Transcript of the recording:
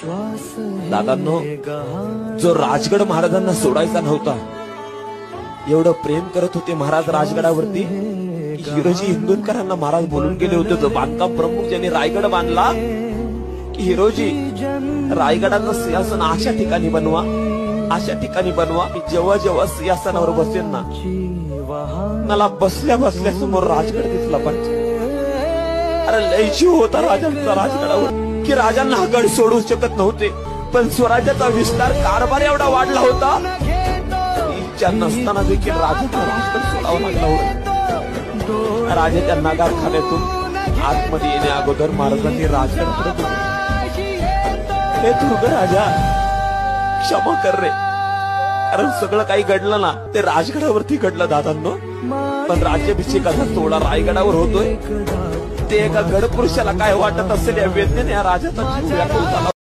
दादांनो, जो राजगड महाराजांना सोडायचा नव्हता, एवढं प्रेम करत होते महाराज राजगडावरती, हिरोजी इंदुरकरांना महाराज बोलून गेले होते, जो बांधकाम प्रमुख ज्यांनी रायगड बांधला, की हिरोजी रायगडाचं सिंहासन अशा ठिकाणी बनवा, अशा ठिकाणी बनवा, जेव्हा जेव्हा सिंहासनावर बसेल ना, मला बसल्या बसल्या समोर राजगड दिसला पाहिजे. अरे लय जीव होता राजांचा राजगडावर, की राजांना हा गड सोडू शकत नव्हते, पण स्वराज्याचा विस्तार कारभार एवढा वाढला होता, इच्छा नसताना देखील राजांना राजगड सोडावं लागला होता. राजाच्या नगारखान्यातून आतमध्ये येण्या अगोदर महाराजांनी राजगडाकडे बघितलं. हे दुर्ग राजा, क्षमा कर रे, कारण सगळं काही घडलं ना ते राजगडावरती घडलं दादांनो, पण राज्याभिषेकाचा सोहळा रायगडावर होतोय. ते एका गडपुरुषाला काय वाटत असेल या वेदनेने या राजाचा जीव व्याकुळ झाला.